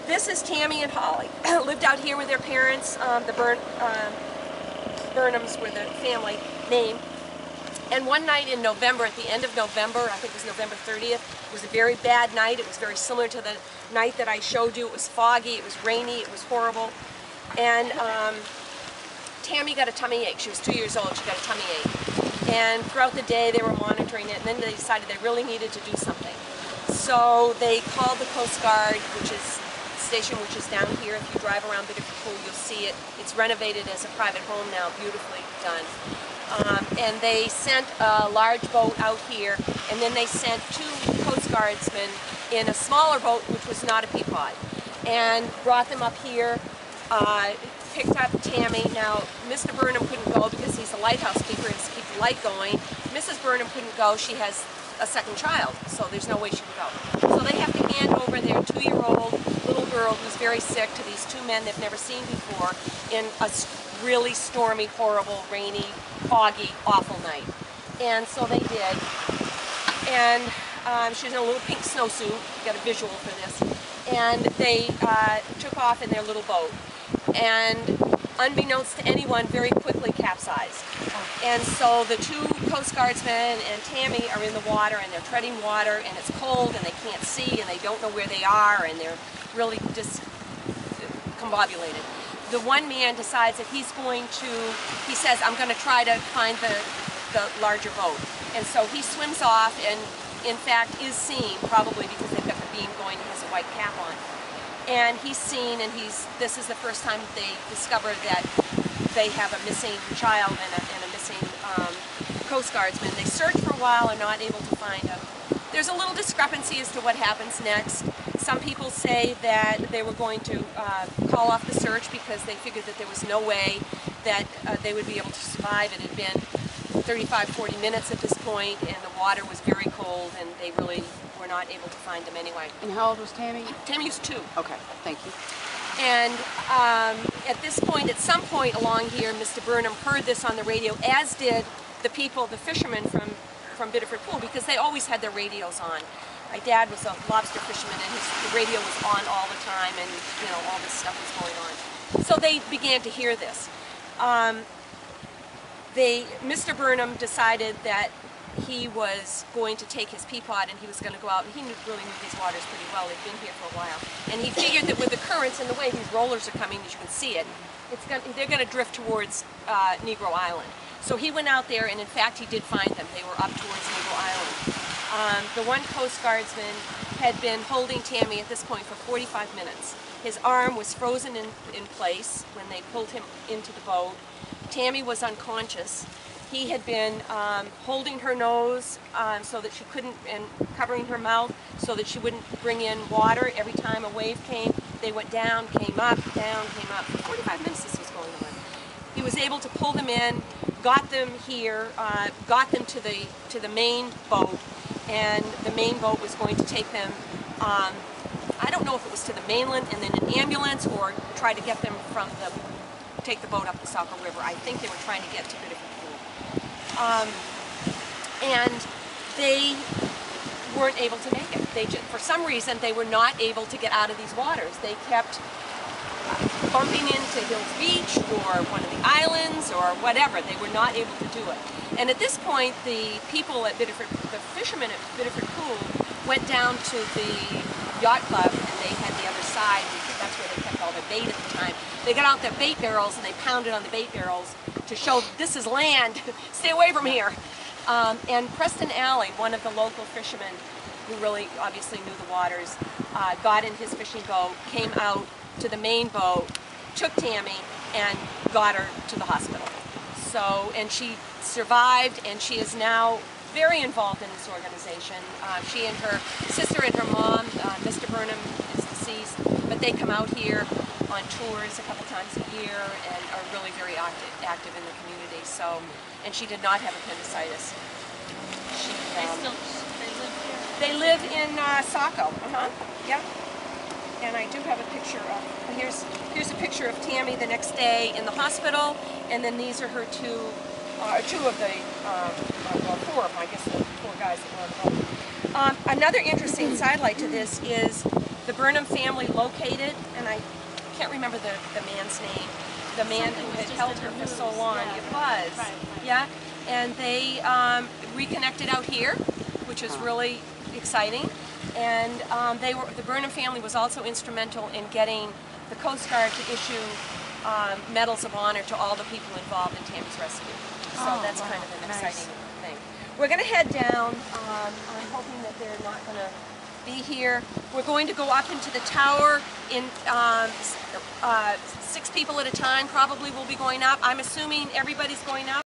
this is Tammy and Holly. Lived out here with their parents. The Burnhams were the family name. And one night in November, at the end of November, I think it was November 30th, it was a very bad night. It was very similar to the night that I showed you. It was foggy, it was rainy, it was horrible. And Tammy got a tummy ache. She was 2 years old, she got a tummy ache. And throughout the day they were monitoring it, and then they decided they really needed to do something. So they called the Coast Guard, which is station which is down here. If you drive around Biddeford Pool, you'll see it. It's renovated as a private home now, beautifully done. And they sent a large boat out here, and then they sent 2 Coast Guardsmen in a smaller boat, which was not a Peapod, and brought them up here, picked up Tammy. Now, Mr. Burnham couldn't go because he's a lighthouse keeper and has to keep the light going. Mrs. Burnham couldn't go. She has a second child, so there's no way she could go. So they have to hand over their 2-year-old little girl who's very sick to these 2 men they've never seen before in a really stormy, horrible, rainy, foggy, awful night. And so they did. And she's in a little pink snowsuit. You got a visual for this. And they took off in their little boat. And unbeknownst to anyone, very quickly capsized. And so the 2 Coast Guardsmen and Tammy are in the water, and they're treading water, and it's cold, and they can't see, and they don't know where they are, and they're really discombobulated. The one man decides that he's going to, he says, I'm going to try to find the larger boat. And so he swims off, and in fact is seen, probably because they've got the beam going, he has a white cap on. And he's seen, and this is the first time they discover that they have a missing child and a missing Coast Guardsman. They search for a while, are not able to find him. There's a little discrepancy as to what happens next. Some people say that they were going to call off the search because they figured that there was no way that they would be able to survive. It had been 35-40 minutes at this point, and the water was very cold, and they really were not able to find them anyway. And how old was Tammy? Tammy was 2. Okay, thank you. And at this point, at some point along here, Mr. Burnham heard this on the radio, as did the people, the fishermen from Biddeford Pool, because they always had their radios on. My dad was a lobster fisherman, and the radio was on all the time, and all this stuff was going on. So they began to hear this. Mr. Burnham decided that he was going to take his Peapod and he was going to go out, and he really knew these waters pretty well. They'd been here for a while. And he figured that with the currents and the way these rollers are coming, as you can see it, they're going to drift towards Negro Island. So he went out there, and in fact he did find them. They were up towards Negro Island. The one Coast Guardsman had been holding Tammy at this point for 45 minutes. His arm was frozen in place when they pulled him into the boat. Tammy was unconscious. He had been holding her nose so that she couldn't, and covering her mouth so that she wouldn't bring in water. Every time a wave came, they went down, came up, down, came up. For 45 minutes this was going on. He was able to pull them in, got them here, got them to the main boat, and the main boat was going to take them, I don't know if it was to the mainland and then an ambulance, or try to get them from take the boat up the Saco River. I think they were trying to get to Biddeford Pool. And they weren't able to make it. For some reason, they were not able to get out of these waters. They kept bumping into Hills Beach or one of the islands or whatever. They were not able to do it. And at this point, the people at Biddeford, the fishermen at Biddeford Pool, went down to the yacht club, and they had the other side. That's where they kept all their bait at the time. They got out their bait barrels and they pounded on the bait barrels to show this is land, stay away from here. And Preston Alley, one of the local fishermen who really obviously knew the waters, got in his fishing boat, came out to the main boat, took Tammy, and got her to the hospital. So, and she survived, and she is now very involved in this organization. She and her sister and her mom, Mr. Burnham is deceased, but they come out here on tours a couple times a year and are really very active in the community. So, and she did not have appendicitis. They live in Saco. Yeah. And I do have a picture of, here's a picture of Tammy the next day in the hospital, and then these are her two of the, well, 4 of them, I guess the 4 guys that were on the boat. Another interesting sidelight to this is the Burnham family located, and I can't remember the man's name, the man who had held her for so long. It was, yeah, and they reconnected out here, which is really exciting. And the Burnham family was also instrumental in getting the Coast Guard to issue medals of honor to all the people involved in Tammy's rescue. So that's kind of an exciting thing. We're going to head down. I'm hoping that they're not going to be here. We're going to go up into the tower in 6 people at a time probably will be going up. I'm assuming everybody's going up.